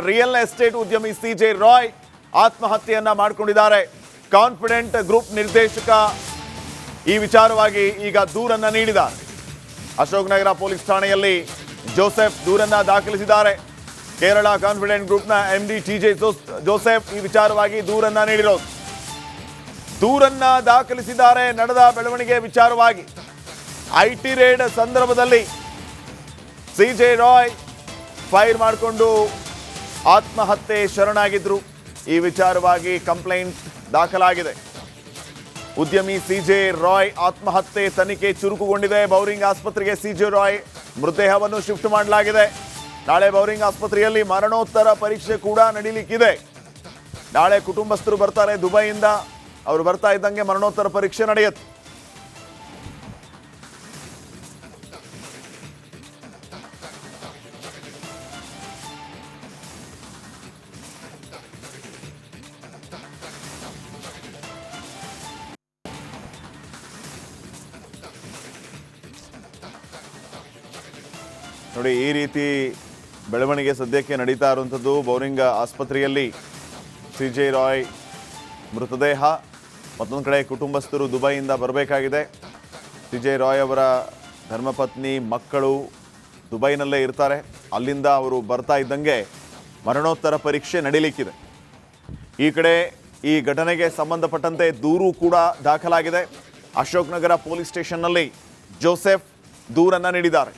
Real estate ಉದ್ಯಮಿ CJ Roy ಆತ್ಮಹತ್ಯೆಯನ್ನ ಮಾಡಿಕೊಂಡಿದ್ದಾರೆ. Confident group ನಿರ್ದೇಶಕ ಈ ವಿಚಾರವಾಗಿ ಈಗ ದೂರನ್ನ ನೀಡಿದ್ದಾರೆ. ಅಶೋಕ್ ನಗರ ಪೊಲೀಸ್ ಠಾಣೆಯಲ್ಲಿ ಜೋಸೆಫ್ ದೂರನ್ನ ದಾಖಲಿಸಿದ್ದಾರೆ. ಕೇರಳ ಕಾನ್ಫಿಡೆಂಟ್ ಗ್ರೂಪ್ನ MD TJ ಜೋಸೆಫ್ ಈ ವಿಚಾರವಾಗಿ ದೂರನ್ನ ನೀಡಿರೋದು. ದೂರನ್ನ ದಾಖಲಿಸಿದ್ದಾರೆ. ನಡೆದ ಬೆಳವಣಿಗೆ ವಿಚಾರವಾಗಿ IT ರೇಡ್ ಸಂದರ್ಭದಲ್ಲಿ ಸಿಜೆ ರಾಯ್ ಫೈರ್ ಮಾಡಿಕೊಂಡು ಆತ್ಮಹತ್ಯೆ ಶರಣಾಗಿದ್ರು. ಈ ವಿಚಾರವಾಗಿ ಕಂಪ್ಲೇಂಟ್ ದಾಖಲಾಗಿದೆ. ಉದ್ಯಮಿ ಸಿಜೆ ರಾಯ್ ಆತ್ಮಹತ್ಯೆ ತನಿಖೆ ಚುರುಕುಗೊಂಡಿದೆ. ಬೌರಿಂಗ್ ಆಸ್ಪತ್ರೆಗೆ ಸಿಜೆ ರಾಯ್ ಮೃತದೇಹವನ್ನು ಶಿಫ್ಟ್ ಮಾಡಲಾಗಿದೆ. ನಾಳೆ ಬೌರಿಂಗ್ ಆಸ್ಪತ್ರೆಯಲ್ಲಿ ಮರಣೋತ್ತರ ಪರೀಕ್ಷೆ ಕೂಡ ನಡೀಲಿಕ್ಕಿದೆ. ನಾಳೆ ಕುಟುಂಬಸ್ಥರು ಬರ್ತಾರೆ ದುಬೈಯಿಂದ. ಅವರು ಬರ್ತಾ ಇದ್ದಂಗೆ ಮರಣೋತ್ತರ ಪರೀಕ್ಷೆ ನಡೆಯುತ್ತೆ. ನೋಡಿ, ಈ ರೀತಿ ಬೆಳವಣಿಗೆ ಸದ್ಯಕ್ಕೆ ನಡೀತಾ ಇರುವಂಥದ್ದು. ಬೌರಿಂಗ್ ಆಸ್ಪತ್ರೆಯಲ್ಲಿ ಸಿಜೆ ರಾಯ್ ಮೃತದೇಹ, ಮತ್ತೊಂದು ಕಡೆ ಕುಟುಂಬಸ್ಥರು ದುಬೈಯಿಂದ ಬರಬೇಕಾಗಿದೆ. ಸಿಜೆ ರಾಯ್ ಅವರ ಧರ್ಮಪತ್ನಿ ಮಕ್ಕಳು ದುಬೈನಲ್ಲೇ ಇರ್ತಾರೆ. ಅಲ್ಲಿಂದ ಅವರು ಬರ್ತಾ ಇದ್ದಂಗೆ ಮರಣೋತ್ತರ ಪರೀಕ್ಷೆ ನಡೀಲಿಕ್ಕಿದೆ. ಈ ಕಡೆ ಈ ಘಟನೆಗೆ ಸಂಬಂಧಪಟ್ಟಂತೆ ದೂರು ಕೂಡ ದಾಖಲಾಗಿದೆ. ಅಶೋಕ್ ನಗರ ಪೊಲೀಸ್ ಸ್ಟೇಷನ್ನಲ್ಲಿ ಜೋಸೆಫ್ ದೂರನ್ನು ನೀಡಿದ್ದಾರೆ.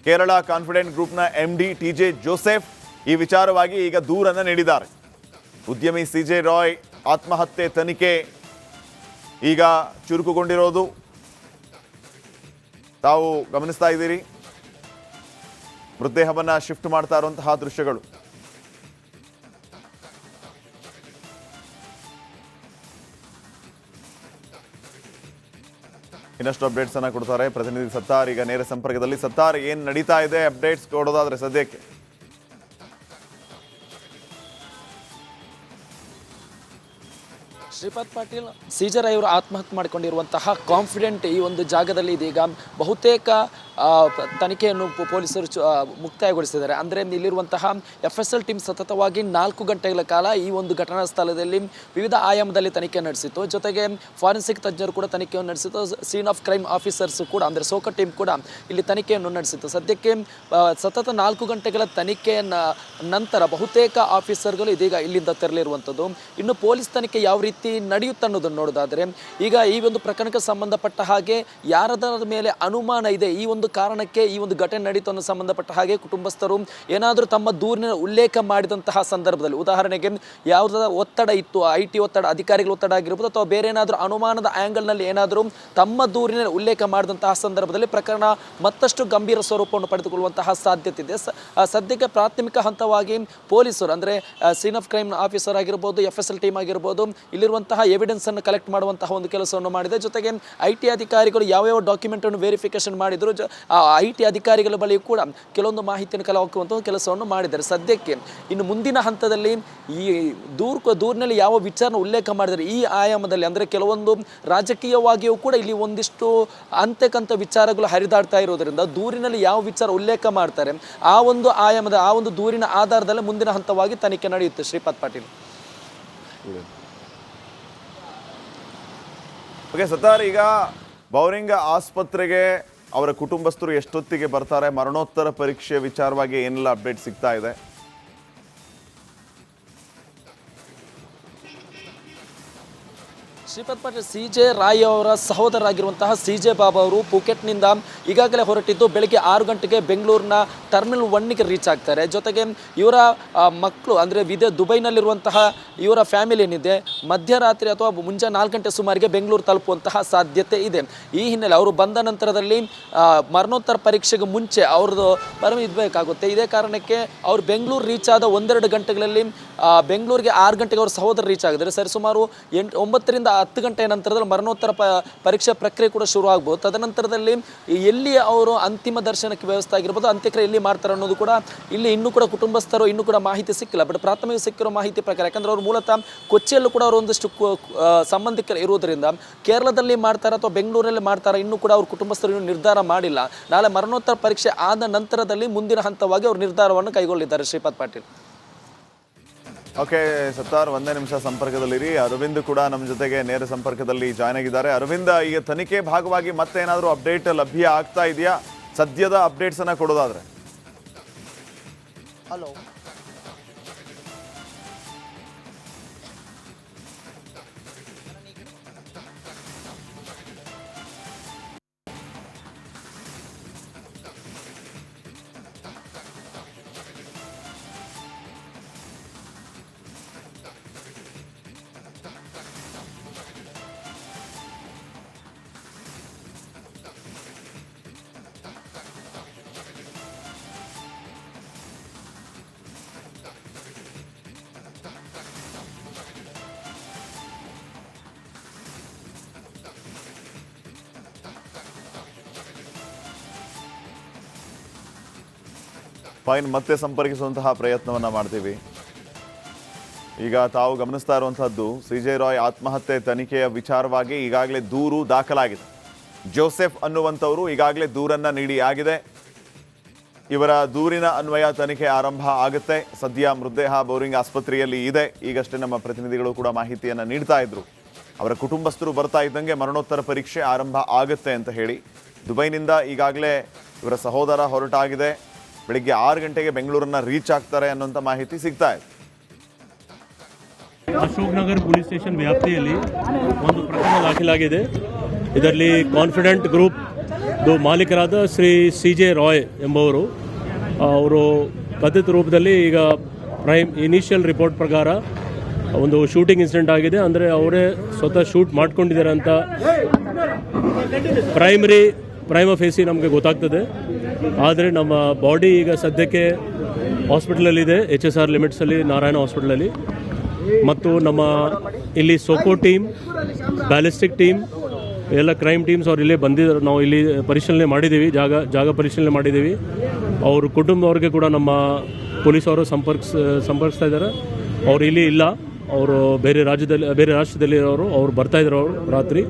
ಕೇರಳ ಕಾನ್ಫಿಡೆಂಟ್ ಗ್ರೂಪ್ನ MD TJ ಜೋಸೆಫ್ ಈ ವಿಚಾರವಾಗಿ ಈಗ ದೂರನ್ನು ನೀಡಿದ್ದಾರೆ. ಉದ್ಯಮಿ ಸಿಜೆ ರಾಯ್ ಆತ್ಮಹತ್ಯೆ ತನಿಖೆ ಈಗ ಚುರುಕುಗೊಂಡಿರೋದು ತಾವು ಗಮನಿಸ್ತಾ ಇದ್ದೀರಿ. ಮೃತದೇಹವನ್ನು ಶಿಫ್ಟ್ ಮಾಡ್ತಾ ಇರುವಂತಹ ದೃಶ್ಯಗಳು. ಇನ್ನಷ್ಟು ಅಪ್ಡೇಟ್ಸ್ ಅನ್ನ ಕೊಡ್ತಾರೆ ಪ್ರತಿನಿಧಿ ಸತ್ತಾರ್. ಈಗ ನೇರ ಸಂಪರ್ಕದಲ್ಲಿ. ಸತ್ತಾರ್, ಏನ್ ನಡೀತಾ ಇದೆ ಅಪ್ಡೇಟ್ಸ್ ಕೊಡೋದಾದ್ರೆ ಸದ್ಯಕ್ಕೆ? ಶ್ರೀಪಾದ್ ಪಾಟೀಲ್, ಸಿಜೆ ರಾಯ್ ಅವರು ಆತ್ಮಹತ್ಯೆ ಮಾಡಿಕೊಂಡಿರುವಂತಹ ಕಾನ್ಫಿಡೆಂಟ್ ಈ ಒಂದು ಜಾಗದಲ್ಲಿ ಇದೀಗ ಬಹುತೇಕ ತನಿಖೆಯನ್ನು ಪೊಲೀಸರು ಮುಕ್ತಾಯಗೊಳಿಸಿದ್ದಾರೆ. ಅಂದರೆ ಇಲ್ಲಿರುವಂತಹ FSL ಟೀಮ್ ಸತತವಾಗಿ 4 ಗಂಟೆಗಳ ಕಾಲ ಈ ಒಂದು ಘಟನಾ ಸ್ಥಳದಲ್ಲಿ ವಿವಿಧ ಆಯಾಮದಲ್ಲಿ ತನಿಖೆ ನಡೆಸಿತ್ತು. ಜೊತೆಗೆ ಫಾರೆನ್ಸಿಕ್ ತಜ್ಞರು ಕೂಡ ತನಿಖೆಯನ್ನು ನಡೆಸಿತ್ತು. ಸೀನ್ ಆಫ್ ಕ್ರೈಮ್ ಆಫೀಸರ್ಸ್ ಕೂಡ ಅಂದರೆ ಸೋಕ ಟೀಮ್ ಕೂಡ ಇಲ್ಲಿ ತನಿಖೆಯನ್ನು ನಡೆಸಿತ್ತು. ಸದ್ಯಕ್ಕೆ ಸತತ 4 ಗಂಟೆಗಳ ತನಿಖೆಯ ನಂತರ ಬಹುತೇಕ ಆಫೀಸರ್ಗಳು ಇದೀಗ ಇಲ್ಲಿಂದ ತೆರಳಿರುವಂಥದ್ದು. ಇನ್ನು ಪೊಲೀಸ್ ತನಿಖೆ ಯಾವ ರೀತಿ ನಡೆಯುತ್ತೆ ಅನ್ನೋದನ್ನು ನೋಡೋದಾದರೆ, ಈಗ ಈ ಒಂದು ಪ್ರಕರಣಕ್ಕೆ ಸಂಬಂಧಪಟ್ಟ ಹಾಗೆ ಯಾರದರ ಮೇಲೆ ಅನುಮಾನ ಇದೆ, ಈ ಒಂದು ಕಾರಣಕ್ಕೆ ಈ ಒಂದು ಘಟನೆ ನಡೀತು ಅನ್ನೋ ಸಂಬಂಧಪಟ್ಟ ಹಾಗೆ ಕುಟುಂಬಸ್ಥರು ಏನಾದರೂ ತಮ್ಮ ದೂರಿನ ಉಲ್ಲೇಖ ಮಾಡಿದಂತಹ ಸಂದರ್ಭದಲ್ಲಿ, ಉದಾಹರಣೆಗೆ ಯಾವುದಾದ ಒತ್ತಡ ಇತ್ತು, IT ಒತ್ತಡ, ಅಧಿಕಾರಿಗಳ ಒತ್ತಡ ಆಗಿರ್ಬೋದು, ಅಥವಾ ಬೇರೆ ಏನಾದರೂ ಅನುಮಾನದ ಆ್ಯಂಗಲ್ನಲ್ಲಿ ಏನಾದರೂ ತಮ್ಮ ದೂರಿನ ಉಲ್ಲೇಖ ಮಾಡಿದಂತಹ ಸಂದರ್ಭದಲ್ಲಿ ಪ್ರಕರಣ ಮತ್ತಷ್ಟು ಗಂಭೀರ ಸ್ವರೂಪವನ್ನು ಪಡೆದುಕೊಳ್ಳುವಂತಹ ಸಾಧ್ಯತೆ ಇದೆ. ಸದ್ಯಕ್ಕೆ ಪ್ರಾಥಮಿಕ ಹಂತವಾಗಿ ಪೊಲೀಸರು ಅಂದರೆ ಸೀನ್ ಆಫ್ ಕ್ರೈಮ್ ಆಫೀಸರ್ ಆಗಿರ್ಬೋದು, FSL ಟೀಮ್ ಆಗಿರ್ಬೋದು, ಇಲ್ಲಿರುವಂತಹ ಎವಿಡೆನ್ಸ್ ಅನ್ನು ಕಲೆಕ್ಟ್ ಮಾಡುವಂತಹ ಒಂದು ಕೆಲಸವನ್ನು ಮಾಡಿದೆ. ಜೊತೆಗೆ IT ಅಧಿಕಾರಿಗಳು ಯಾವ ಡಾಕ್ಯುಮೆಂಟ್ ಅನ್ನು ವೆರಿಫಿಕೇಶನ್ ಮಾಡಿದ್ರು, IT ಅಧಿಕಾರಿಗಳ ಬಳಿ ಕೂಡ ಕೆಲವೊಂದು ಮಾಹಿತಿಯನ್ನು ಕಲೆ ಹಾಕುವಂತಹ ಕೆಲಸವನ್ನು ಮಾಡಿದ್ದಾರೆ. ಸದ್ಯಕ್ಕೆ ಇನ್ನು ಮುಂದಿನ ಹಂತದಲ್ಲಿ ಈ ದೂರಿನಲ್ಲಿ ಯಾವ ವಿಚಾರ ಉಲ್ಲೇಖ ಮಾಡಿದರೆ ಈ ಆಯಾಮದಲ್ಲಿ ಅಂದರೆ ಕೆಲವೊಂದು ರಾಜಕೀಯವಾಗಿಯೂ ಕೂಡ ಇಲ್ಲಿ ಒಂದಿಷ್ಟು ಅಂತೆಕಂತ ವಿಚಾರಗಳು ಹರಿದಾಡ್ತಾ ಇರೋದ್ರಿಂದ ದೂರಿನಲ್ಲಿ ಯಾವ ವಿಚಾರ ಉಲ್ಲೇಖ ಮಾಡ್ತಾರೆ ಆ ಒಂದು ಆಯಾಮದ ಆ ಒಂದು ದೂರಿನ ಆಧಾರದಲ್ಲಿ ಮುಂದಿನ ಹಂತವಾಗಿ ತನಿಖೆ ನಡೆಯುತ್ತೆ. ಶ್ರೀಪಾದ್ ಪಾಟೀಲ್. ಓಕೆ ಸತ್ತಾರ್, ಈಗ ಬೌರಿಂಗ್ ಆಸ್ಪತ್ರೆಗೆ ಅವರ ಕುಟುಂಬಸ್ಥರು ಎಷ್ಟೊತ್ತಿಗೆ ಬರ್ತಾರೆ? ಮರಣೋತ್ತರ ಪರೀಕ್ಷೆ ವಿಚಾರವಾಗಿ ಏನೆಲ್ಲ ಅಪ್ಡೇಟ್ ಸಿಗ್ತಾ ಇದೆ? ಶ್ರೀಪಾದ್ ಪಾಟೀಲ್, ಸಿಜೆ ರಾಯ್ ಅವರ ಸಹೋದರರಾಗಿರುವಂತಹ ಸಿಜೆ ಬಾಬಾ ಅವರು ಪುಕೆಟ್ನಿಂದ ಈಗಾಗಲೇ ಹೊರಟಿದ್ದು ಬೆಳಗ್ಗೆ 6 ಗಂಟೆಗೆ ಬೆಂಗಳೂರಿನ ಟರ್ಮಿನಲ್ 1ಗೆ ರೀಚ್ ಆಗ್ತಾರೆ. ಜೊತೆಗೆ ಇವರ ಮಕ್ಕಳು ಅಂದರೆ ದುಬೈನಲ್ಲಿರುವಂತಹ ಇವರ ಫ್ಯಾಮಿಲಿ ಏನಿದೆ ಮಧ್ಯರಾತ್ರಿ ಅಥವಾ ಮುಂಜಾನೆ 4 ಗಂಟೆ ಸುಮಾರಿಗೆ ಬೆಂಗಳೂರು ತಲುಪುವಂತಹ ಸಾಧ್ಯತೆ ಇದೆ. ಈ ಹಿನ್ನೆಲೆ ಅವರು ಬಂದ ನಂತರದಲ್ಲಿ ಮರಣೋತ್ತರ ಪರೀಕ್ಷೆಗೆ ಮುಂಚೆ ಅವ್ರದ್ದು ಇರಬೇಕಾಗುತ್ತೆ. ಇದೇ ಕಾರಣಕ್ಕೆ ಅವರು ಬೆಂಗಳೂರು ರೀಚ್ ಆದ 1-2 ಗಂಟೆಗಳಲ್ಲಿ ಬೆಂಗಳೂರಿಗೆ 6 ಗಂಟೆಗೆ ಅವ್ರ ಸಹೋದರ ರೀಚ್ ಆಗಿದ್ದಾರೆ. ಸರಿಸುಮಾರು 9 ರಿಂದ 10 ಗಂಟೆಯ ನಂತರದಲ್ಲಿ ಮರಣೋತ್ತರ ಪರೀಕ್ಷಾ ಪ್ರಕ್ರಿಯೆ ಕೂಡ ಶುರು ಆಗ್ಬೋದು. ತದನಂತರದಲ್ಲಿ ಎಲ್ಲಿ ಅವರು ಅಂತಿಮ ದರ್ಶನಕ್ಕೆ ವ್ಯವಸ್ಥೆ ಆಗಿರ್ಬೋದು, ಅಂತ್ಯಕ್ರಿಯೆ ಎಲ್ಲಿ ಮಾಡ್ತಾರೆ ಅನ್ನೋದು ಕೂಡ ಇಲ್ಲಿ ಇನ್ನೂ ಕೂಡ ಕುಟುಂಬಸ್ಥರು ಇನ್ನೂ ಕೂಡ ಮಾಹಿತಿ ಸಿಕ್ಕಿಲ್ಲ. ಬಟ್ ಪ್ರಾಥಮಿಕ ಸಿಕ್ಕಿರೋ ಮಾಹಿತಿ ಪ್ರಕಾರ, ಯಾಕಂದ್ರೆ ಅವರು ಮೂಲತಃ ಕೊಚ್ಚಿಯಲ್ಲೂ ಕೂಡ ಅವರು ಒಂದಿಷ್ಟು ಸಂಬಂಧಿಕರು ಇರುವುದರಿಂದ ಕೇರಳದಲ್ಲಿ ಮಾಡ್ತಾರೆ ಅಥವಾ ಬೆಂಗಳೂರಲ್ಲಿ ಮಾಡ್ತಾರೆ ಇನ್ನೂ ಕೂಡ ಅವ್ರ ಕುಟುಂಬಸ್ಥರು ನಿರ್ಧಾರ ಮಾಡಿಲ್ಲ. ನಾಳೆ ಮರಣೋತ್ತರ ಪರೀಕ್ಷೆ ಆದ ನಂತರದಲ್ಲಿ ಮುಂದಿನ ಹಂತವಾಗಿ ಅವರು ನಿರ್ಧಾರವನ್ನು ಕೈಗೊಳ್ಳಿದ್ದಾರೆ. ಶ್ರೀಪಾದ್ ಪಾಟೀಲ್. ಓಕೆ ಸತ್ತಾರ್, ಒಂದೇ ನಿಮಿಷ ಸಂಪರ್ಕದಲ್ಲಿರಿ. ಅರವಿಂದ್ ಕೂಡ ನಮ್ಮ ಜೊತೆಗೆ ನೇರ ಸಂಪರ್ಕದಲ್ಲಿ ಜಾಯ್ನ್ ಆಗಿದ್ದಾರೆ. ಅರವಿಂದ್, ಈಗ ತನಿಖೆ ಭಾಗವಾಗಿ ಮತ್ತೇನಾದರೂ ಅಪ್ಡೇಟ್ ಲಭ್ಯ ಆಗ್ತಾ ಇದೆಯಾ? ಸದ್ಯದ ಅಪ್ಡೇಟ್ಸ್ ಅನ್ನ ಕೊಡೋದಾದ್ರೆ. ಹಲೋ, ಫೈನ್, ಮತ್ತೆ ಸಂಪರ್ಕಿಸುವಂತಹ ಪ್ರಯತ್ನವನ್ನ ಮಾಡ್ತೀವಿ. ಈಗ ತಾವು ಗಮನಿಸ್ತಾ ಇರುವಂತಹದ್ದು ಸಿಜೆ ರಾಯ್ ಆತ್ಮಹತ್ಯೆ ತನಿಖೆಯ ವಿಚಾರವಾಗಿ ಈಗಾಗಲೇ ದೂರು ದಾಖಲಾಗಿದೆ. ಜೋಸೆಫ್ ಅನ್ನುವಂಥವರು ಈಗಾಗಲೇ ದೂರನ್ನ ನೀಡಿ ಆಗಿದೆ. ಇವರ ದೂರಿನ ಅನ್ವಯ ತನಿಖೆ ಆರಂಭ ಆಗುತ್ತೆ. ಸದ್ಯ ಮೃತದೇಹ ಬೋರಿಂಗ್ ಆಸ್ಪತ್ರೆಯಲ್ಲಿ ಇದೆ. ಈಗಷ್ಟೇ ನಮ್ಮ ಪ್ರತಿನಿಧಿಗಳು ಕೂಡ ಮಾಹಿತಿಯನ್ನು ನೀಡ್ತಾ ಇದ್ರು. ಅವರ ಕುಟುಂಬಸ್ಥರು ಬರ್ತಾ ಇದ್ದಂಗೆ ಮರಣೋತ್ತರ ಪರೀಕ್ಷೆ ಆರಂಭ ಆಗುತ್ತೆ ಅಂತ ಹೇಳಿ ದುಬೈನಿಂದ ಈಗಾಗಲೇ ಇವರ ಸಹೋದರ ಹೊರಟಾಗಿದೆ. ಬೆಳಿಗ್ಗೆ 6 ಗಂಟೆಗೆ ಬೆಂಗಳೂರನ್ನ ರೀಚ್ ಆಗ್ತಾರೆ ಅನ್ನುವಂಥ ಮಾಹಿತಿ ಸಿಗ್ತಾ ಇದೆ. ಅಶೋಕ್ ನಗರ್ ಪೊಲೀಸ್ ಸ್ಟೇಷನ್ ವ್ಯಾಪ್ತಿಯಲ್ಲಿ ಒಂದು ಪ್ರಕರಣ ದಾಖಲಾಗಿದೆ. ಇದರಲ್ಲಿ ಕಾನ್ಫಿಡೆಂಟ್ ಗ್ರೂಪ್ ಮಾಲೀಕರಾದ ಶ್ರೀ ಸಿಜೆ ರಾಯ್ ಎಂಬುವರು ಅವರು ಕಥಿತ ರೂಪದಲ್ಲಿ ಈಗ ಇನಿಷಿಯಲ್ ರಿಪೋರ್ಟ್ ಪ್ರಕಾರ ಒಂದು ಶೂಟಿಂಗ್ ಇನ್ಸಿಡೆಂಟ್ ಆಗಿದೆ. ಅಂದರೆ ಅವರೇ ಸ್ವತಃ ಶೂಟ್ ಮಾಡ್ಕೊಂಡಿದ್ದಾರೆ ಅಂತ ಪ್ರೈಮ ಫೇಸಿ ನಮಗೆ ಗೊತ್ತಾಗ್ತದೆ. ಆದರೆ ನಮ್ಮ ಬಾಡಿ ಈಗ ಸದ್ಯಕ್ಕೆ ಹಾಸ್ಪಿಟಲಲ್ಲಿದೆ, HSR ಲಿಮಿಟ್ಸಲ್ಲಿ, ನಾರಾಯಣ ಹಾಸ್ಪಿಟಲಲ್ಲಿ. ಮತ್ತು ನಮ್ಮ ಇಲ್ಲಿ ಸೋಕೋ ಟೀಮ್, ಬ್ಯಾಲಿಸ್ಟಿಕ್ ಟೀಮ್, ಎಲ್ಲ ಕ್ರೈಮ್ ಟೀಮ್ಸ್ ಅವ್ರು ಇಲ್ಲೇ ಬಂದಿದ್ದಾರೆ. ನಾವು ಇಲ್ಲಿ ಪರಿಶೀಲನೆ ಮಾಡಿದ್ದೀವಿ, ಜಾಗ ಪರಿಶೀಲನೆ ಮಾಡಿದ್ದೀವಿ. ಅವ್ರ ಕುಟುಂಬದವ್ರಿಗೆ ಕೂಡ ನಮ್ಮ ಪೊಲೀಸವರು ಸಂಪರ್ಕಿಸ್ತಾ ಇದ್ದಾರೆ. ಅವ್ರು ಇಲ್ಲಿ ಇಲ್ಲ, ಅವರು ಬೇರೆ ರಾಷ್ಟ್ರದಲ್ಲಿ ಅವ್ರು ಬರ್ತಾ ಇದ್ದಾರೆ. ಅವರು ರಾತ್ರಿ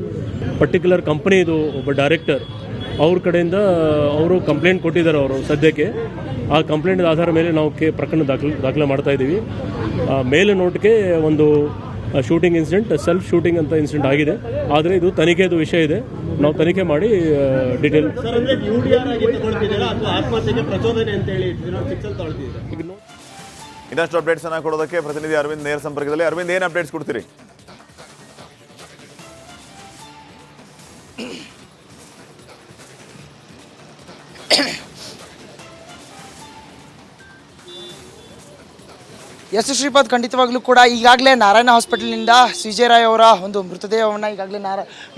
ಪರ್ಟಿಕ್ಯುಲರ್ ಕಂಪ್ನಿದು ಒಬ್ಬ ಡೈರೆಕ್ಟರ್ ಅವ್ರ ಕಡೆಯಿಂದ ಅವರು ಕಂಪ್ಲೇಂಟ್ ಕೊಟ್ಟಿದ್ದಾರೆ. ಅವರು ಸದ್ಯಕ್ಕೆ ಆ ಕಂಪ್ಲೇಂಟ್ ಆಧಾರ ಮೇಲೆ ನಾವು ಪ್ರಕರಣ ದಾಖಲೆ ಮಾಡ್ತಾ ಇದ್ದೀವಿ. ಮೇಲೆ ನೋಟ್ಗೆ ಒಂದು ಶೂಟಿಂಗ್ ಇನ್ಸಿಡೆಂಟ್, ಸೆಲ್ಫ್ ಶೂಟಿಂಗ್ ಅಂತ ಇನ್ಸಿಡೆಂಟ್ ಆಗಿದೆ. ಆದರೆ ಇದು ತನಿಖೆದು ವಿಷಯ ಇದೆ. ನಾವು ತನಿಖೆ ಮಾಡಿ ಡಿಟೇಲ್. ಇನ್ನಷ್ಟು ಅಪ್ಡೇಟ್ಸ್ ಅನ್ನ ಕೊಡೋದಕ್ಕೆ ಪ್ರತಿನಿಧಿ ಅರವಿಂದ್ ನೇರ ಸಂಪರ್ಕದಲ್ಲಿ. ಅರವಿಂದ್, ಏನು ಅಪ್ಡೇಟ್ಸ್ ಕೊಡ್ತೀರಿ? ಎಸ್ ಶ್ರೀಪಾದ್, ಖಂಡಿತವಾಗ್ಲೂ ಕೂಡ ಈಗಾಗಲೇ ನಾರಾಯಣ ಹಾಸ್ಪಿಟಲ್ನಿಂದ ಸಿಜೆ ರಾಯ್ ಅವರ ಒಂದು ಮೃತದೇಹವನ್ನು ಈಗಾಗಲೇ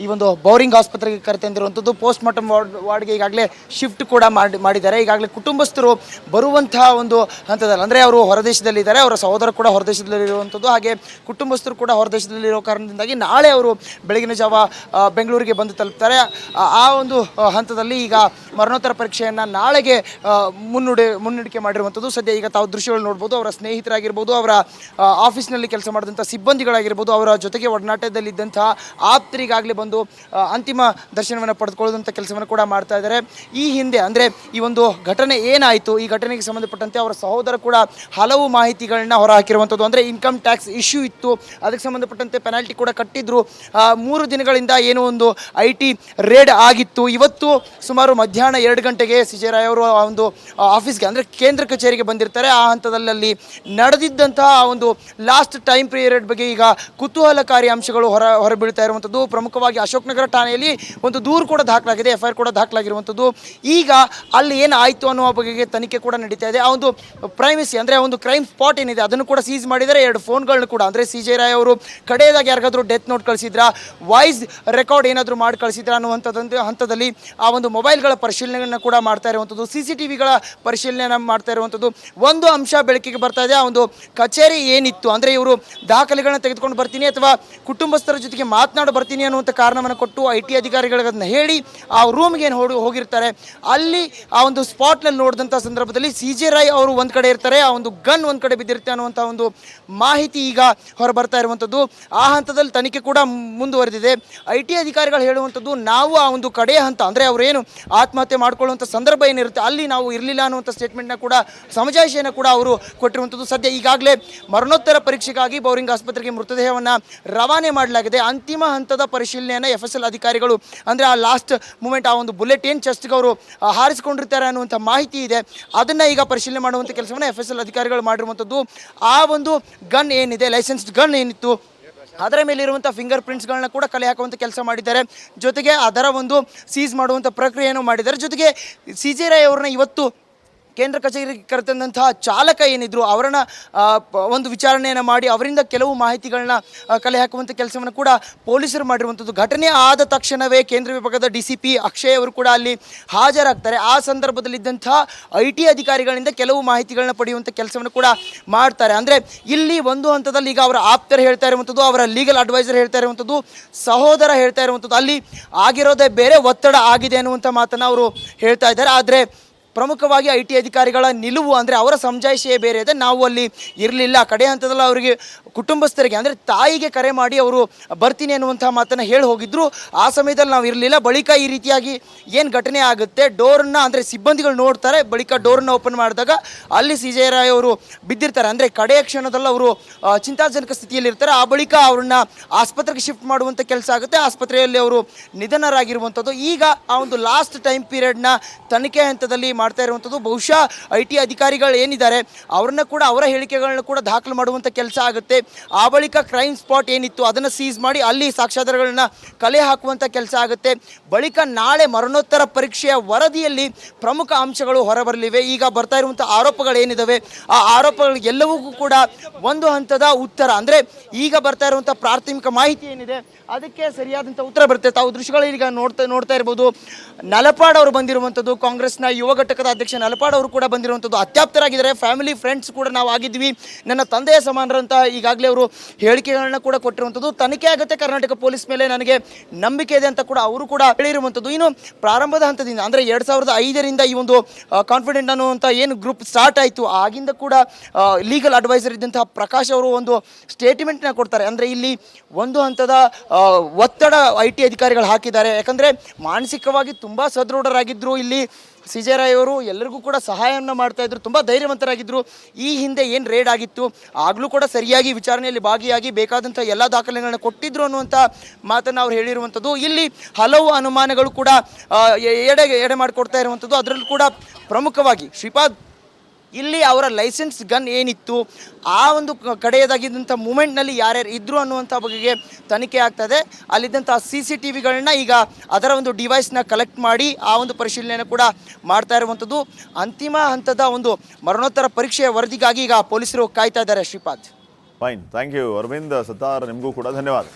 ಈ ಒಂದು ಬೌರಿಂಗ್ ಆಸ್ಪತ್ರೆಗೆ ಕರೆತಂದಿರುವಂಥದ್ದು. ಪೋಸ್ಟ್ ಮಾರ್ಟಮ್ ವಾರ್ಡ್ಗೆ ಈಗಾಗಲೇ ಶಿಫ್ಟ್ ಕೂಡ ಮಾಡಿದ್ದಾರೆ. ಈಗಾಗಲೇ ಕುಟುಂಬಸ್ಥರು ಬರುವಂತಹ ಒಂದು ಹಂತದಲ್ಲಿ, ಅಂದರೆ ಅವರು ಹೊರದೇಶದಲ್ಲಿದ್ದಾರೆ, ಅವರ ಸಹೋದರ ಕೂಡ ಹೊರದೇಶದಲ್ಲಿರುವಂಥದ್ದು, ಹಾಗೆ ಕುಟುಂಬಸ್ಥರು ಕೂಡ ಹೊರದೇಶದಲ್ಲಿರೋ ಕಾರಣದಿಂದಾಗಿ ನಾಳೆ ಅವರು ಬೆಳಗಿನ ಜಾವ ಬೆಂಗಳೂರಿಗೆ ಬಂದು ತಲುಪ್ತಾರೆ. ಆ ಒಂದು ಹಂತದಲ್ಲಿ ಈಗ ಮರಣೋತ್ತರ ಪರೀಕ್ಷೆಯನ್ನು ನಾಳೆಗೆ ಮುನ್ನಡೆಕೆ ಮಾಡಿರುವಂಥದ್ದು. ಸದ್ಯ ಈಗ ತಾವು ದೃಶ್ಯಗಳು ನೋಡ್ಬೋದು. ಅವರ ಸ್ನೇಹಿತರಾಗಿರ್ಬೋದು, ಅವರ ಆಫೀಸ್ನಲ್ಲಿ ಕೆಲಸ ಮಾಡಿದಂಥ ಸಿಬ್ಬಂದಿಗಳಾಗಿರ್ಬೋದು, ಅವರ ಜೊತೆಗೆ ಒಡನಾಟದಲ್ಲಿದ್ದಂತಹ ಆಪ್ತರಿಗಾಗಲೇ ಬಂದು ಅಂತಿಮ ದರ್ಶನವನ್ನು ಪಡೆದುಕೊಳ್ಳುವಂಥ ಕೆಲಸವನ್ನು ಕೂಡ ಮಾಡ್ತಾ ಇದ್ದಾರೆ. ಈ ಹಿಂದೆ ಅಂದರೆ ಈ ಒಂದು ಘಟನೆ ಏನಾಯಿತು, ಈ ಘಟನೆಗೆ ಸಂಬಂಧಪಟ್ಟಂತೆ ಅವರ ಸಹೋದರ ಕೂಡ ಹಲವು ಮಾಹಿತಿಗಳನ್ನ ಹೊರಹಾಕಿರುವಂಥದ್ದು. ಅಂದರೆ ಇನ್ಕಮ್ ಟ್ಯಾಕ್ಸ್ ಇಶ್ಯೂ ಇತ್ತು, ಅದಕ್ಕೆ ಸಂಬಂಧಪಟ್ಟಂತೆ ಪೆನಾಲ್ಟಿ ಕೂಡ ಕಟ್ಟಿದ್ರು. 3 ದಿನಗಳಿಂದ ಏನೋ ಒಂದು IT ರೇಡ್ ಆಗಿತ್ತು. ಇವತ್ತು ಸುಮಾರು ಮಧ್ಯಾಹ್ನ 2 ಗಂಟೆಗೆ ಸಿಜೆ ರಾಯ್ ಅವರು ಆ ಒಂದು ಆಫೀಸ್ಗೆ, ಅಂದರೆ ಕೇಂದ್ರ ಕಚೇರಿಗೆ ಬಂದಿರ್ತಾರೆ. ಆ ಹಂತದಲ್ಲಿ ನಡೆದಿದ್ದಂತಹ ಒಂದು ಲಾಸ್ಟ್ ಟೈಮ್ ಪೀರಿಯಡ್ ಬಗ್ಗೆ ಈಗ ಕುತೂಹಲಕಾರಿ ಅಂಶಗಳು ಹೊರಬೀಳ್ತಾ ಇರುವಂಥದ್ದು. ಪ್ರಮುಖವಾಗಿ ಅಶೋಕ್ ನಗರ ಠಾಣೆಯಲ್ಲಿ ಒಂದು ದೂರು ಕೂಡ ದಾಖಲಾಗಿದೆ, FIR ಕೂಡ ದಾಖಲಾಗಿರುವಂಥದ್ದು. ಈಗ ಅಲ್ಲಿ ಏನಾಯಿತು ಅನ್ನುವ ಬಗ್ಗೆ ತನಿಖೆ ಕೂಡ ನಡೀತಾ ಇದೆ. ಆ ಒಂದು ಪ್ರೈಮಸಿ, ಅಂದರೆ ಒಂದು ಕ್ರೈಮ್ ಸ್ಪಾಟ್ ಏನಿದೆ ಅದನ್ನು ಕೂಡ ಸೀಸ್ ಮಾಡಿದ್ದಾರೆ. 2 ಫೋನ್ಗಳನ್ನು ಕೂಡ, ಅಂದರೆ ಸಿಜೆ ರಾಯ್ ಅವರು ಕಡೆಯದಾಗಿ ಯಾರಿಗಾದ್ರೂ ಡೆತ್ ನೋಟ್ ಕಳಿಸಿದ್ರಾ, ವಾಯ್ಸ್ ರೆಕಾರ್ಡ್ ಏನಾದರೂ ಮಾಡಿ ಕಳಿಸಿದ್ರಾ ಅನ್ನುವಂಥದ್ದು ಹಂತದಲ್ಲಿ ಆ ಒಂದು ಮೊಬೈಲ್ಗಳ ಪರಿಶೀಲನೆಯನ್ನು ಕೂಡ ಮಾಡ್ತಾ ಇರುವಂಥದ್ದು, CCTVಗಳ ಪರಿಶೀಲನೆ ಮಾಡ್ತಾ ಇರುವಂಥದ್ದು. ಒಂದು ಅಂಶ ಬೆಳಕಿಗೆ ಬರ್ತಾ ಇದೆ. ಆ ಒಂದು ಕಚೇರಿ ಏನಿತ್ತು, ಅಂದರೆ ಇವರು ದಾಖಲೆಗಳನ್ನ ತೆಗೆದುಕೊಂಡು ಬರ್ತೀನಿ ಅಥವಾ ಕುಟುಂಬಸ್ಥರ ಜೊತೆಗೆ ಮಾತನಾಡಿ ಬರ್ತೀನಿ ಅನ್ನುವಂಥ ಕಾರಣವನ್ನು ಕೊಟ್ಟು IT ಅಧಿಕಾರಿಗಳನ್ನ ಹೇಳಿ ಆ ರೂಮ್ಗೆ ಏನು ಹೋಗಿರ್ತಾರೆ. ಅಲ್ಲಿ ಆ ಒಂದು ಸ್ಪಾಟ್ನಲ್ಲಿ ನೋಡಿದಂಥ ಸಂದರ್ಭದಲ್ಲಿ ಸಿಜೆ ರಾಯ್ ಅವರು ಒಂದು ಕಡೆ ಇರ್ತಾರೆ, ಆ ಒಂದು ಗನ್ ಒಂದು ಕಡೆ ಬಿದ್ದಿರುತ್ತೆ ಅನ್ನುವಂಥ ಒಂದು ಮಾಹಿತಿ ಈಗ ಹೊರಬರ್ತಾ ಇರುವಂಥದ್ದು. ಆ ಹಂತದಲ್ಲಿ ತನಿಖೆ ಕೂಡ ಮುಂದುವರೆದಿದೆ. IT ಅಧಿಕಾರಿಗಳು ಹೇಳುವಂಥದ್ದು, ನಾವು ಆ ಒಂದು ಕಡೆಯ ಹಂತ, ಅಂದರೆ ಅವರೇನು ಆತ್ಮಹತ್ಯೆ ಮಾಡ್ಕೊಳ್ಳುವಂಥ ಸಂದರ್ಭ ಏನಿರುತ್ತೆ ಅಲ್ಲಿ ನಾವು ಇರಲಿಲ್ಲ ಅನ್ನುವಂಥ ಸ್ಟೇಟ್ಮೆಂಟ್ನ ಕೂಡ, ಸಮಜಾಯಿಷಿಯನ್ನು ಕೂಡ ಅವರು ಕೊಟ್ಟಿರುವಂಥದ್ದು. ಸದ್ಯ ಈಗ ಈಗಾಗಲೇ ಮರಣೋತ್ತರ ಪರೀಕ್ಷೆಗಾಗಿ ಬೌರಿಂಗ್ ಆಸ್ಪತ್ರೆಗೆ ಮೃತದೇಹವನ್ನು ರವಾನೆ ಮಾಡಲಾಗಿದೆ. ಅಂತಿಮ ಹಂತದ ಪರಿಶೀಲನೆಯನ್ನು FSL ಅಧಿಕಾರಿಗಳು ಅಂದರೆ ಆ ಲಾಸ್ಟ್ ಮೂಮೆಂಟ್ ಆ ಒಂದು ಬುಲೆಟ್ ಏನು ಚೆಸ್ಟ್ಗೆ ಅವರು ಹಾರಿಸಿಕೊಂಡಿರ್ತಾರೆ ಅನ್ನುವಂಥ ಮಾಹಿತಿ ಇದೆ, ಅದನ್ನು ಈಗ ಪರಿಶೀಲನೆ ಮಾಡುವಂಥ ಕೆಲಸವನ್ನು FSL ಅಧಿಕಾರಿಗಳು ಮಾಡಿರುವಂಥದ್ದು. ಆ ಒಂದು ಗನ್ ಏನಿದೆ, ಲೈಸೆನ್ಸ್ಡ್ ಗನ್ ಏನಿತ್ತು ಅದರ ಮೇಲಿರುವಂಥ ಫಿಂಗರ್ ಪ್ರಿಂಟ್ಸ್ಗಳನ್ನ ಕೂಡ ಕಲೆ ಹಾಕುವಂಥ ಕೆಲಸ ಮಾಡಿದ್ದಾರೆ. ಜೊತೆಗೆ ಅದರ ಒಂದು ಸೀಸ್ ಮಾಡುವಂಥ ಪ್ರಕ್ರಿಯೆಯನ್ನು ಮಾಡಿದ್ದಾರೆ. ಜೊತೆಗೆ CJ ರಾಯ್ ಅವ್ರನ್ನ ಇವತ್ತು ಕೇಂದ್ರ ಕಚೇರಿಗೆ ಕರೆತಂದಂತಹ ಚಾಲಕ ಏನಿದ್ರು ಅವರನ್ನ ಒಂದು ವಿಚಾರಣೆಯನ್ನು ಮಾಡಿ ಅವರಿಂದ ಕೆಲವು ಮಾಹಿತಿಗಳನ್ನ ಕಲೆ ಹಾಕುವಂಥ ಕೆಲಸವನ್ನು ಕೂಡ ಪೊಲೀಸರು ಮಾಡಿರುವಂಥದ್ದು. ಘಟನೆ ಆದ ತಕ್ಷಣವೇ ಕೇಂದ್ರ ವಿಭಾಗದ DCP ಅಕ್ಷಯ್ ಅವರು ಕೂಡ ಅಲ್ಲಿ ಹಾಜರಾಗ್ತಾರೆ. ಆ ಸಂದರ್ಭದಲ್ಲಿದ್ದಂತಹ IT ಅಧಿಕಾರಿಗಳಿಂದ ಕೆಲವು ಮಾಹಿತಿಗಳನ್ನ ಪಡೆಯುವಂಥ ಕೆಲಸವನ್ನು ಕೂಡ ಮಾಡ್ತಾರೆ. ಅಂದರೆ ಇಲ್ಲಿ ಒಂದು ಹಂತದಲ್ಲಿ ಈಗ ಅವರ ಆಪ್ತರು ಹೇಳ್ತಾ ಇರುವಂಥದ್ದು, ಅವರ ಲೀಗಲ್ ಅಡ್ವೈಸರ್ ಹೇಳ್ತಾ ಇರುವಂಥದ್ದು, ಸಹೋದರ ಹೇಳ್ತಾ ಇರುವಂಥದ್ದು ಅಲ್ಲಿ ಆಗಿರೋದೇ ಬೇರೆ, ಒತ್ತಡ ಆಗಿದೆ ಅನ್ನುವಂಥ ಮಾತನ್ನು ಅವರು ಹೇಳ್ತಾ ಇದ್ದಾರೆ. ಆದರೆ ಪ್ರಮುಖವಾಗಿ IT ಅಧಿಕಾರಿಗಳ ನಿಲುವು ಅಂದರೆ ಅವರ ಸಮಜಾಯಿಷಿಯೇ ಬೇರೆ ಇದೆ. ನಾವು ಅಲ್ಲಿ ಇರಲಿಲ್ಲ, ಕಡೆ ಹಂತದಲ್ಲಿ ಅವರಿಗೆ ಕುಟುಂಬಸ್ಥರಿಗೆ ಅಂದರೆ ತಾಯಿಗೆ ಕರೆ ಮಾಡಿ ಅವರು ಬರ್ತೀನಿ ಅನ್ನುವಂಥ ಮಾತನ್ನು ಹೇಳಿ ಹೋಗಿದ್ರು. ಆ ಸಮಯದಲ್ಲಿ ನಾವು ಇರಲಿಲ್ಲ. ಬಳಿಕ ಈ ರೀತಿಯಾಗಿ ಏನು ಘಟನೆ ಆಗುತ್ತೆ, ಡೋರನ್ನು ಅಂದರೆ ಸಿಬ್ಬಂದಿಗಳು ನೋಡ್ತಾರೆ, ಬಳಿಕ ಡೋರನ್ನು ಓಪನ್ ಮಾಡಿದಾಗ ಅಲ್ಲಿ CJ ರಾಯ್ ಅವರು ಬಿದ್ದಿರ್ತಾರೆ. ಅಂದರೆ ಕಡೆಯ ಕ್ಷಣದಲ್ಲಿ ಅವರು ಚಿಂತಾಜನಕ ಸ್ಥಿತಿಯಲ್ಲಿರ್ತಾರೆ. ಆ ಬಳಿಕ ಅವ್ರನ್ನ ಆಸ್ಪತ್ರೆಗೆ ಶಿಫ್ಟ್ ಮಾಡುವಂಥ ಕೆಲಸ ಆಗುತ್ತೆ. ಆಸ್ಪತ್ರೆಯಲ್ಲಿ ಅವರು ನಿಧನರಾಗಿರುವಂಥದ್ದು. ಈಗ ಆ ಒಂದು ಲಾಸ್ಟ್ ಟೈಮ್ ಪೀರಿಯಡ್ನ ತನಿಖೆ ಹಂತದಲ್ಲಿ ಮಾಡ್ತಾ ಇರುವಂಥದ್ದು. ಬಹುಶಃ IT ಅಧಿಕಾರಿಗಳು ಏನಿದ್ದಾರೆ ಅವ್ರನ್ನ ಕೂಡ ಅವರ ಹೇಳಿಕೆಗಳನ್ನ ಕೂಡ ದಾಖಲು ಮಾಡುವಂಥ ಕೆಲಸ ಆಗುತ್ತೆ. ಆ ಬಳಿಕ ಕ್ರೈಮ್ ಸ್ಪಾಟ್ ಏನಿತ್ತು ಅದನ್ನು ಸೀಸ್ ಮಾಡಿ ಅಲ್ಲಿ ಸಾಕ್ಷ್ಯಾಧಾರಗಳನ್ನ ಕಲೆ ಹಾಕುವಂಥ ಕೆಲಸ ಆಗುತ್ತೆ. ಬಳಿಕ ನಾಳೆ ಮರಣೋತ್ತರ ಪರೀಕ್ಷೆಯ ವರದಿಯಲ್ಲಿ ಪ್ರಮುಖ ಅಂಶಗಳು ಹೊರಬರಲಿವೆ. ಈಗ ಬರ್ತಾ ಇರುವಂಥ ಆರೋಪಗಳೇನಿದ್ದಾವೆ ಆ ಆರೋಪಗಳಿಗೆಲ್ಲವೂ ಕೂಡ ಒಂದು ಹಂತದ ಉತ್ತರ ಅಂದರೆ ಈಗ ಬರ್ತಾ ಇರುವಂಥ ಪ್ರಾಥಮಿಕ ಮಾಹಿತಿ ಏನಿದೆ ಅದಕ್ಕೆ ಸರಿಯಾದಂಥ ಉತ್ತರ ಬರುತ್ತೆ. ತಾವು ದೃಶ್ಯಗಳು ಈಗ ನೋಡ್ತಾ ಇರ್ಬೋದು. ನಲಪಾಡ್ ಅವರು ಬಂದಿರುವಂಥದ್ದು, ಕಾಂಗ್ರೆಸ್ನ ಯುವ ಘಟಕದ ಅಧ್ಯಕ್ಷ ನಲಪಾಡ್ ಅವರು ಕೂಡ ಬಂದಿರುವಂಥದ್ದು. ಅತ್ಯಾಪ್ತರಾಗಿದ್ದಾರೆ, ಫ್ಯಾಮಿಲಿ ಫ್ರೆಂಡ್ಸ್ ಕೂಡ ನಾವು ಆಗಿದ್ವಿ, ನನ್ನ ತಂದೆಯ ಸಮಾನರಂತ ಈಗಾಗಲೇ ಅವರು ಹೇಳಿಕೆಗಳನ್ನ ಕೂಡ ಕೊಟ್ಟಿರುವಂಥದ್ದು. ತನಿಖೆ ಆಗುತ್ತೆ, ಕರ್ನಾಟಕ ಪೊಲೀಸ್ ಮೇಲೆ ನನಗೆ ನಂಬಿಕೆ ಇದೆ ಅಂತ ಕೂಡ ಅವರು ಕೂಡ ಹೇಳಿರುವಂಥದ್ದು. ಇನ್ನು ಪ್ರಾರಂಭದ ಹಂತದಿಂದ ಅಂದರೆ 2005ರಿಂದ ಈ ಒಂದು ಕಾನ್ಫಿಡೆಂಟ್ ಅನ್ನುವಂಥ ಏನು ಗ್ರೂಪ್ ಸ್ಟಾರ್ಟ್ ಆಯಿತು ಆಗಿಂದ ಕೂಡ ಲೀಗಲ್ ಅಡ್ವೈಸರ್ ಇದ್ದಂತಹ ಪ್ರಕಾಶ್ ಅವರು ಒಂದು ಸ್ಟೇಟ್ಮೆಂಟ್ನ ಕೊಡ್ತಾರೆ. ಅಂದರೆ ಇಲ್ಲಿ ಒಂದು ಹಂತದ ಒತ್ತಡ IT ಅಧಿಕಾರಿಗಳು ಹಾಕಿದ್ದಾರೆ. ಯಾಕಂದರೆ ಮಾನಸಿಕವಾಗಿ ತುಂಬ ಸದೃಢರಾಗಿದ್ದರು. ಇಲ್ಲಿ CJ ರಾಯ್ ಅವರು ಎಲ್ಲರಿಗೂ ಕೂಡ ಸಹಾಯವನ್ನು ಮಾಡ್ತಾ ಇದ್ರು, ತುಂಬ ಧೈರ್ಯವಂತರಾಗಿದ್ದರು. ಈ ಹಿಂದೆ ಏನು ರೇಡ್ ಆಗಿತ್ತು ಆಗಲೂ ಕೂಡ ಸರಿಯಾಗಿ ವಿಚಾರಣೆಯಲ್ಲಿ ಭಾಗಿಯಾಗಿ ಬೇಕಾದಂಥ ಎಲ್ಲ ದಾಖಲೆಗಳನ್ನ ಕೊಟ್ಟಿದ್ರು ಅನ್ನುವಂಥ ಮಾತನ್ನು ಅವ್ರು ಹೇಳಿರುವಂಥದ್ದು. ಇಲ್ಲಿ ಹಲವು ಅನುಮಾನಗಳು ಕೂಡ ಎಡೆ ಮಾಡಿಕೊಡ್ತಾ ಇರುವಂಥದ್ದು. ಅದರಲ್ಲೂ ಕೂಡ ಪ್ರಮುಖವಾಗಿ ಶ್ರೀಪಾದ್ ಇಲ್ಲಿ ಅವರ ಲೈಸೆನ್ಸ್ ಗನ್ ಏನಿತ್ತು ಆ ಒಂದು ಕಡೆಯದಾಗಿದ್ದಂಥ ಮೂಮೆಂಟ್ನಲ್ಲಿ ಯಾರ್ಯಾರು ಇದ್ದರು ಅನ್ನುವಂಥ ಬಗೆಗೆ ತನಿಖೆ ಆಗ್ತದೆ. ಅಲ್ಲಿದ್ದಂಥ CCTVಗಳನ್ನ ಈಗ ಅದರ ಒಂದು ಡಿವೈಸ್ನ ಕಲೆಕ್ಟ್ ಮಾಡಿ ಆ ಒಂದು ಪರಿಶೀಲನೆಯನ್ನು ಕೂಡ ಮಾಡ್ತಾ ಇರುವಂಥದ್ದು. ಅಂತಿಮ ಹಂತದ ಒಂದು ಮರಣೋತ್ತರ ಪರೀಕ್ಷೆಯ ವರದಿಗಾಗಿ ಈಗ ಪೊಲೀಸರು ಕಾಯ್ತಾ ಇದ್ದಾರೆ. Shripad. Fine, thank you Arvind Sattar, ನಿಮಗೂ ಕೂಡ ಧನ್ಯವಾದ.